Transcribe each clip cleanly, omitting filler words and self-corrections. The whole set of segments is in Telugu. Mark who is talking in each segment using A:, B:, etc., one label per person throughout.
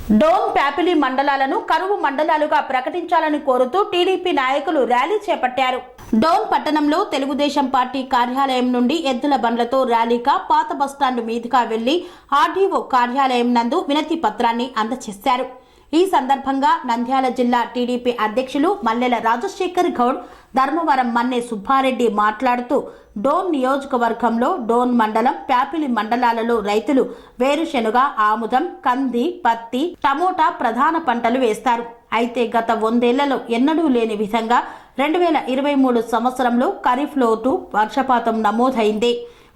A: డోన్ ప్యాపిలి మండలాలను కరువు మండలాలుగా ప్రకటించాలని కోరుతూ టీడీపీ నాయకులు ర్యాలీ చేపట్టారు. డోన్ పట్టణంలో తెలుగుదేశం పార్టీ కార్యాలయం నుండి ఎద్దుల బండ్లతో ర్యాలీగా పాత బస్టాండ్ మీదుగా వెళ్లి ఆర్డీఓ కార్యాలయం నందు వినతి పత్రాన్ని అందజేశారు. ఈ సందర్భంగా నంద్యాల జిల్లా టీడీపీ అధ్యక్షులు మల్లెల రాజశేఖర్ గౌడ్, ధర్మవరం మన్నె సుబ్బారెడ్డి మాట్లాడుతూ డోన్ నియోజకవర్గంలో డోన్ మండలం, ప్యాపిలి మండలాలలో రైతులు వేరుశెనగ, ఆముదం, కంది, పత్తి, టమోటా ప్రధాన పంటలు వేస్తారు. అయితే గత 100 ఏళ్లలో ఎన్నడూ లేని విధంగా 2023 సంవత్సరంలో ఖరీఫ్ లోటు వర్షపాతం నమోదైంది.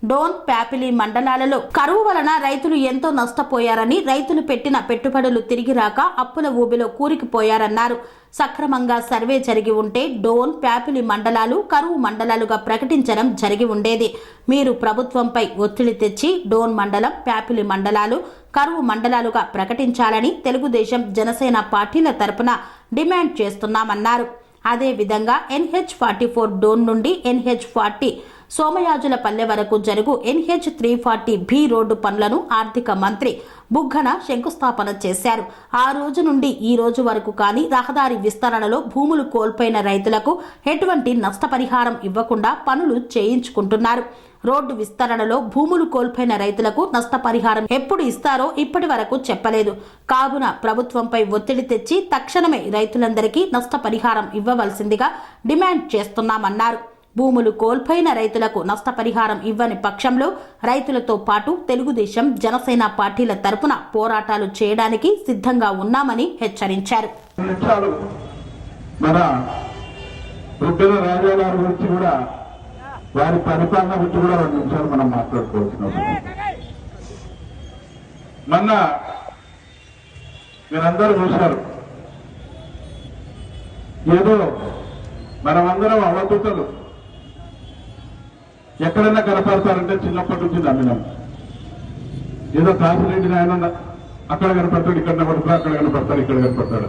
A: డోన్, ప్యాపిలి మండలాలలో కరువు వలన రైతులు ఎంతో నష్టపోయారని, రైతులు పెట్టిన పెట్టుబడులు తిరిగి రాక అప్పుల ఊబిలో కూరుకుపోయారన్నారు. సక్రమంగా సర్వే జరిగి ఉంటే డోన్, ప్యాపిలి మండలాలు కరువు మండలాలుగా ప్రకటించడం జరిగి ఉండేది. మీరు ప్రభుత్వంపై ఒత్తిడి తెచ్చి డోన్ మండలం, ప్యాపిలి మండలాలు కరువు మండలాలుగా ప్రకటించాలని తెలుగుదేశం, జనసేన పార్టీల తరపున డిమాండ్ చేస్తున్నామన్నారు. అదేవిధంగా NH44 డోన్ నుండి NH40 సోమయాజులపల్లె వరకు జరుగు NH340B రోడ్డు పనులను ఆర్థిక మంత్రి బుగ్గన శంకుస్థాపన చేశారు. ఆ రోజు నుండి ఈ రోజు వరకు కానీ రహదారి విస్తరణలో భూములు కోల్పోయిన రైతులకు ఎటువంటి నష్టపరిహారం ఇవ్వకుండా పనులు చేయించుకుంటున్నారు. రోడ్డు విస్తరణలో భూములు కోల్పోయిన రైతులకు నష్టపరిహారం ఎప్పుడు ఇస్తారో ఇప్పటి వరకు చెప్పలేదు. కావున ప్రభుత్వంపై ఒత్తిడి తెచ్చి తక్షణమే రైతులందరికీ నష్టపరిహారం ఇవ్వవలసిందిగా డిమాండ్ చేస్తున్నామన్నారు. భూములు కోల్పోయిన రైతులకు నష్టపరిహారం ఇవ్వని పక్షంలో రైతులతో పాటు తెలుగుదేశం, జనసేన పార్టీల తరపున పోరాటాలు చేయడానికి సిద్ధంగా ఉన్నామని హెచ్చరించారు.
B: వారి పరిపాలన గురించి కూడా 2 నిమిషాలు మనం మాట్లాడుకోవాల్సిన మొన్న మీరందరూ చూశారు, ఏదో మనమందరం అవధూతలు ఎక్కడైనా కనపడతారంటే చిన్నప్పటి నుంచి నమ్మినాం. ఏదో కాశీరెడ్డి ఆయన అక్కడ కనపడతాడు, ఇక్కడ కనపడతాడు, అక్కడ కనపడతాడు, ఇక్కడ కనపడతాడు.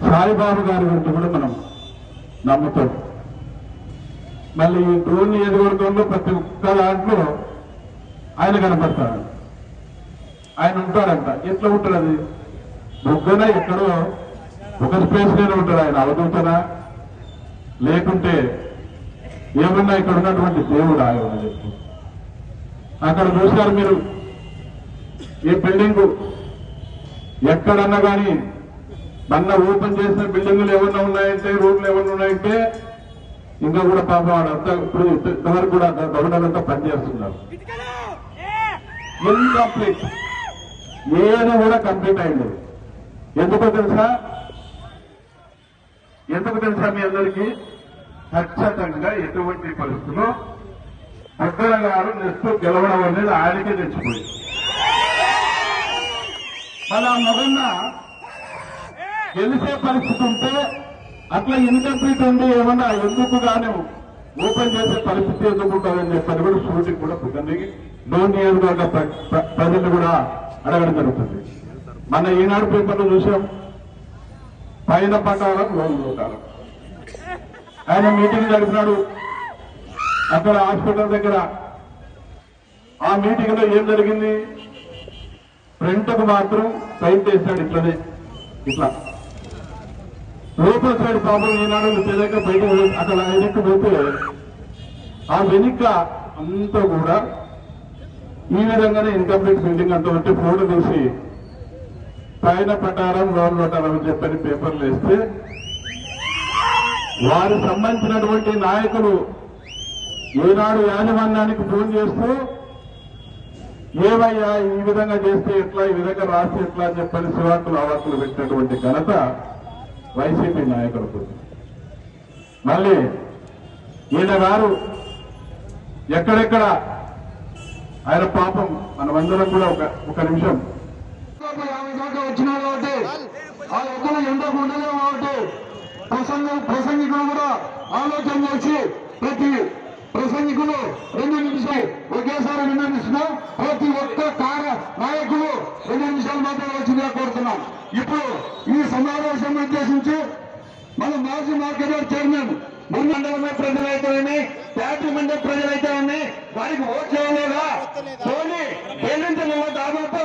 B: సాయిబాబు గారి గురించి కూడా మనం నమ్ముతాం. మళ్ళీ ఈ డోన్ నియోజకవర్గంలో ప్రతి ఒక్క దాంట్లో ఆయన కనపడతాడు, ఆయన ఉంటాడంట. ఎట్లా ఉంటాడు? అది బొగ్గన ఎక్కడో ఒక స్పేస్ మీద ఉంటాడు. ఆయన అవధూతనా లేకుంటే ఏమన్నా ఇక్కడ ఉన్నటువంటి దేవుడు ఆయన చెప్పు. అక్కడ చూశారు మీరు, ఈ బిల్డింగ్ ఎక్కడన్నా కానీ మొన్న ఓపెన్ చేసిన బిల్డింగులు ఏమన్నా ఉన్నాయంటే, రోడ్లు ఏమన్నా ఉన్నాయంటే ఇంకా కూడా పాపం వాడంతా ఇప్పుడు ఇంతవరకు కూడా గవర్నర్లంతా పనిచేస్తున్నారు. ఇన్కంప్లీట్, ఏది కూడా కంప్లీట్ అయింది. ఎందుకో తెలుసా మీ అందరికీ? ఖచ్చితంగా ఎటువంటి పరిస్థితుల్లో బుగ్గన గారు నెక్స్ట్ గెలవడం అనేది ఆయనకే తెచ్చిపోయింది. మళ్ళా మొదన్న గెలిచే పరిస్థితి ఉంటే అట్లా ఇన్కంప్లీట్ ఉండి ఏమన్నా ఎందుకు గాను ఓపెన్ చేసే పరిస్థితి ఎందుకు ఉంటుందని చెప్పని కూడా షూటింగ్ కూడా బుగ్గనకి డోన్ నియోజకవర్గ ప్రజలు కూడా అడగడం జరుగుతుంది. మన ఈనాడు పేపర్లో చూసాం, పైన పట్టాలం లోన్ లోటాలం. ఆయన మీటింగ్ జరిపినాడు అక్కడ హాస్పిటల్ దగ్గర. ఆ మీటింగ్ లో ఏం జరిగింది? ఫ్రంట్కు మాత్రం పెయింట్ వేశాడు ఇట్లనే, ఇట్లా. లోపల సైడ్ పాపం ఈనాడు తెలియక బయట అక్కడ వెనక్కి పోతే ఆ వెనుక అంతా కూడా ఈ విధంగానే ఇన్కంప్లీట్ బిల్డింగ్ అంతా ఉంటే ఫోటో తీసి పైన పట్టారం లోన్ పట్టారం అని చెప్పని పేపర్లు వేస్తే వారికి సంబంధించినటువంటి నాయకులు ఈనాడు యాజమాన్యానికి ఫోన్ చేస్తూ ఏవయ్యా ఈ విధంగా చేస్తే ఎట్లా, ఈ విధంగా రాస్తే ఎట్లా అని చెప్పని శివార్తలు అవార్తలు పెట్టినటువంటి ఘనత వైసీపీ నాయకులకు. మళ్ళీ ఈయన గారు ఎక్కడెక్కడ ఆయన పాపం మనమందరం కూడా ఒక నిమిషం
C: వచ్చినా కాబట్టి ఆ ఎక్కడ ఎందుకు ఉండలేము కాబట్టి ప్రసంగికులు కూడా ఆలోచన చేసి ప్రతి ప్రసంగికులు 2 నిమిషాలు ఒకేసారి విన్నవిస్తున్నాం. ప్రతి ఒక్క నాయకులు 2 నిమిషాలు మాట్లాడవలసిందిగా కోరుతున్నాం. ఇప్పుడు ఈ సమావేశం ఉద్దేశించి మన మాజీ మార్కెట్ చైర్మన్ మండలమే ప్రజలైతేనే, ప్యాటి మండల ప్రజలైతేనే వారికి ఓట్లు ఇవ్వలేదా? పోనీ గెలించిన దాదాపు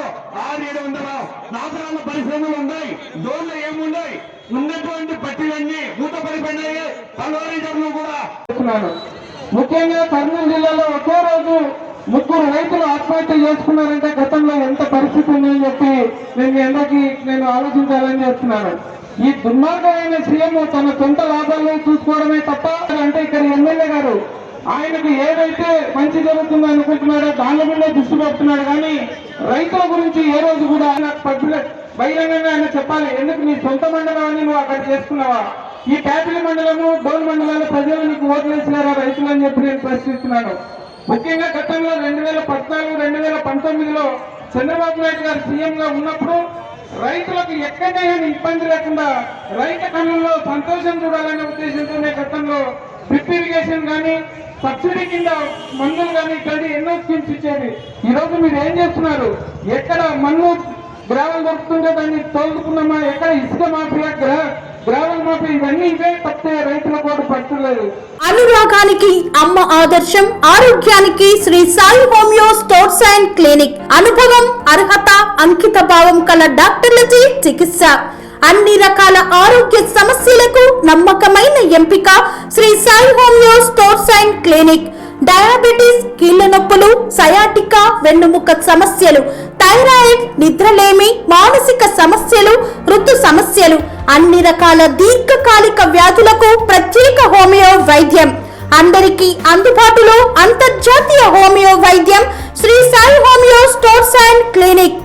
C: నాపరాల పరిశ్రమలు ఉన్నాయి. డోన్లో ఏమున్నాయి? ఉన్నటువంటి పట్టిలన్నీ మూత పడిపోయినాయి. పల్వరీజర్లు కూడా ముఖ్యంగా కర్నూలు జిల్లాలో ఒకే రోజు 3 రైతులు ఆత్మహత్య చేసుకున్నారంటే గతంలో ఎంత పరిస్థితి ఉందని చెప్పి నేను ఆలోచించాలని చేస్తున్నాను. ఈ దుర్మార్గమైన సీఎం తన సొంత లాభాలు చూసుకోవడమే తప్ప అంటే ఇక్కడ ఎమ్మెల్యే గారు ఆయనకు ఏదైతే మంచి జరుగుతుందో అనుకుంటున్నాడో దాని మీద దృష్టి పెడుతున్నాడు. కానీ రైతుల గురించి ఏ రోజు కూడా ఆయన బహిరంగంగా ఆయన చెప్పాలి. ఎందుకు నీ సొంత మండలాన్ని నువ్వు అక్కడ చేసుకున్నావా? ఈ ప్యాపిలి మండలము, డోన్ మండలాల ప్రజలు నీకు ఓట్లు వేసినారా రైతులు అని చెప్పి నేను ప్రశ్నిస్తున్నాను. ముఖ్యంగా గతంలో 2014, 2019లో చంద్రబాబు నాయుడు గారు సీఎం గా ఉన్నప్పుడు రైతులకు ఎక్కడైనా ఇబ్బంది లేకుండా రైతు కళ్ళల్లో సంతోషం చూడాలనే ఉద్దేశంతోనే గతంలో డ్రిప్ ఇరిగేషన్ కానీ సబ్సిడీ కింద మందులు కానీ ఇక్కడ ఎన్నో స్కీమ్స్ ఇచ్చేది. ఈ రోజు మీరు ఏం చేస్తున్నారు? ఎక్కడ మన్ను గ్రావెల్ దొరుకుతుంటే దాన్ని తోలుకున్నామా? ఎక్కడ ఇసుక మాఫియా, గ్రావెల్ మాఫియా, ఇవన్నీ ఇవే తప్పితే రైతుల కూడా పట్టలేదు.
A: అనురాగానికి అమ్మ ఆదర్శం, ఆరోగ్యానికి Shri Sai homeo stores and clinic. అనుభవం, అర్హత, అంకిత భావం కల డాక్టర్లచే చికిత్స. అన్ని రకాల ఆరోగ్య సమస్యలకు నమ్మకమైన ఎంపిక Shri Sai homeo stores and clinic. Diabetes, కీళ్ల నొప్పులు, సయాటికా, వెన్నుముక సమస్యలు, థైరాయిడ్, నిద్రలేమి, మానసిక సమస్యలు, ఋతు సమస్యలు, అన్ని రకాల దీర్ఘకాలిక వ్యాధులకు ప్రత్యేక హోమియో వైద్యం. అందరికీ అందుబాటులో అంతర్జాతీయ హోమియో వైద్యం Shri Sai homeo stores and clinic.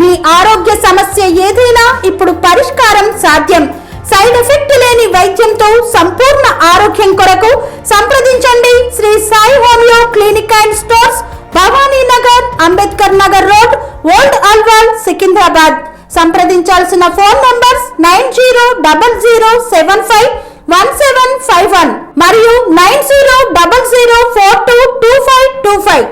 A: మీ ఆరోగ్య సమస్య ఏదైనా ఇప్పుడు పరిష్కారం సాధ్యం. సైడ్ ఎఫెక్ట్ లేని వైద్యంతో సంపూర్ణ ఆరోగ్యం కొరకు సంప్రదించండి Shri Sai homeo clinic and stores, Bhavani Nagar, Ambedkar Nagar road, old Alwal, Secunderabad. సంప్రదించాల్సిన ఫోన్ నంబర్స్ 9000751751 మరియు 9000422525.